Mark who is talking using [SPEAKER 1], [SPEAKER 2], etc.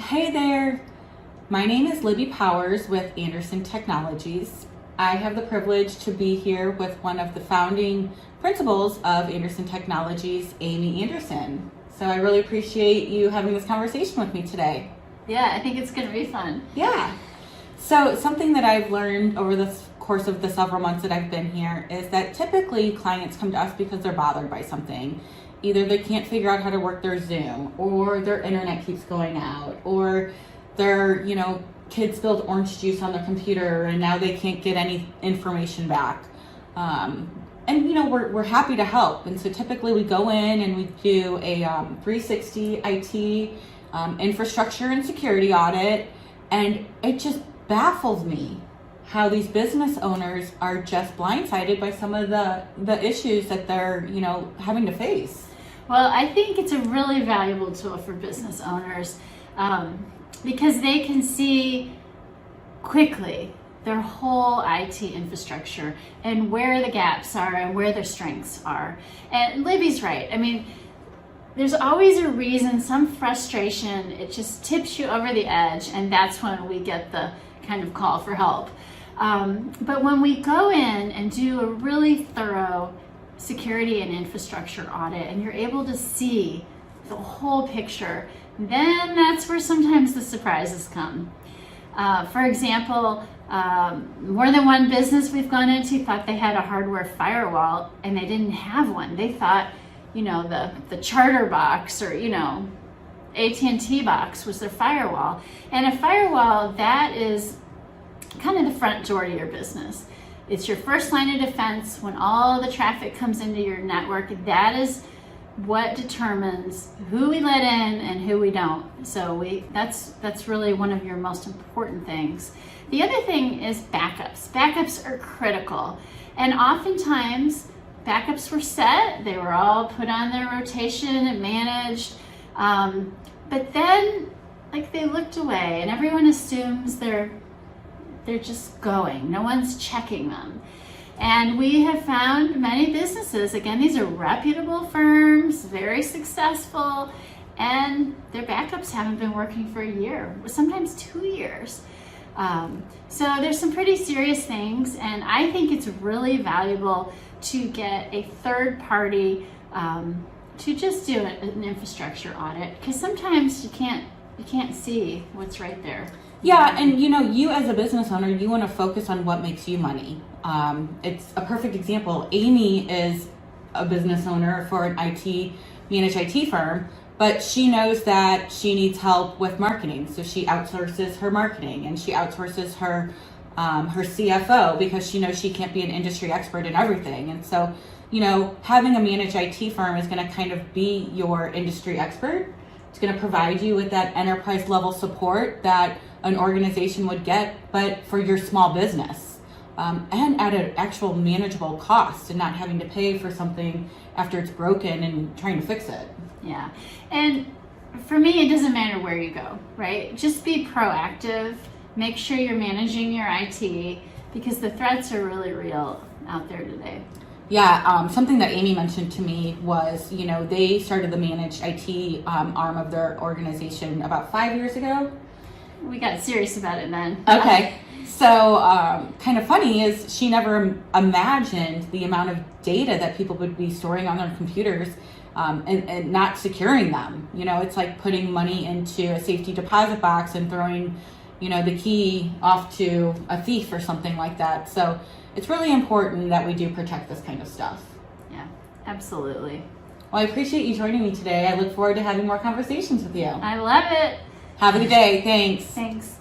[SPEAKER 1] Hey there, my name is Libby Powers with Anderson Technologies. I have the privilege to be here with one of the founding principals of Anderson Technologies, Amy Anderson. So I really appreciate you having this conversation with me today.
[SPEAKER 2] Yeah, I think it's going to be fun.
[SPEAKER 1] Yeah. So something that I've learned over the course of the several months that I've been here is that typically clients come to us because they're bothered by something. Either they can't figure out how to work their Zoom, or their internet keeps going out, or their, kids spilled orange juice on their computer and now they can't get any information back. We're happy to help. And so typically we go in and we do a 360 IT infrastructure and security audit. And it just baffles me how these business owners are just blindsided by some of the issues that they're, having to face.
[SPEAKER 2] Well, I think it's a really valuable tool for business owners because they can see quickly their whole IT infrastructure and where the gaps are and where their strengths are. And Libby's right. I mean, there's always a reason, some frustration, it just tips you over the edge, and that's when we get the kind of call for help. But when we go in and do a really thorough security and infrastructure audit and you're able to see the whole picture, then that's where sometimes the surprises come. For example, more than one business we've gone into thought they had a hardware firewall and they didn't have one. They thought, the Charter box or, AT&T box was their firewall. And a firewall, that is kind of the front door to your business. It's your first line of defense when all the traffic comes into your network. That is what determines who we let in and who we don't. So that's really one of your most important things. The other thing is backups. Backups are critical. And oftentimes backups were set, they were all put on their rotation and managed. But then they looked away and everyone assumes they're just going. No one's checking them. And we have found many businesses, again, these are reputable firms, very successful, and their backups haven't been working for a year, sometimes 2 years. So there's some pretty serious things, and I think it's really valuable to get a third party to just do an infrastructure audit, because sometimes you can't see what's right there.
[SPEAKER 1] Yeah, and you as a business owner, you want to focus on what makes you money. It's a perfect example. Amy is a business owner for an managed IT firm, but she knows that she needs help with marketing. So she outsources her marketing and she outsources her CFO because she knows she can't be an industry expert in everything. And so, having a managed IT firm is going to kind of be your industry expert. It's going to provide you with that enterprise level support that an organization would get, but for your small business, and at an actual manageable cost, and not having to pay for something after it's broken and trying to fix it.
[SPEAKER 2] Yeah, and for me, it doesn't matter where you go, right? Just be proactive. Make sure you're managing your IT because the threats are really real out there today.
[SPEAKER 1] Yeah, something that Amy mentioned to me was, they started the managed IT arm of their organization about 5 years ago.
[SPEAKER 2] We got serious about it then.
[SPEAKER 1] Okay. So kind of funny is she never imagined the amount of data that people would be storing on their computers and not securing them. It's like putting money into a safety deposit box and throwing, the key off to a thief or something like that. So it's really important that we do protect this kind of stuff.
[SPEAKER 2] Yeah, absolutely.
[SPEAKER 1] Well, I appreciate you joining me today. I look forward to having more conversations with you.
[SPEAKER 2] I love it.
[SPEAKER 1] Have a good day. Thanks.
[SPEAKER 2] Thanks.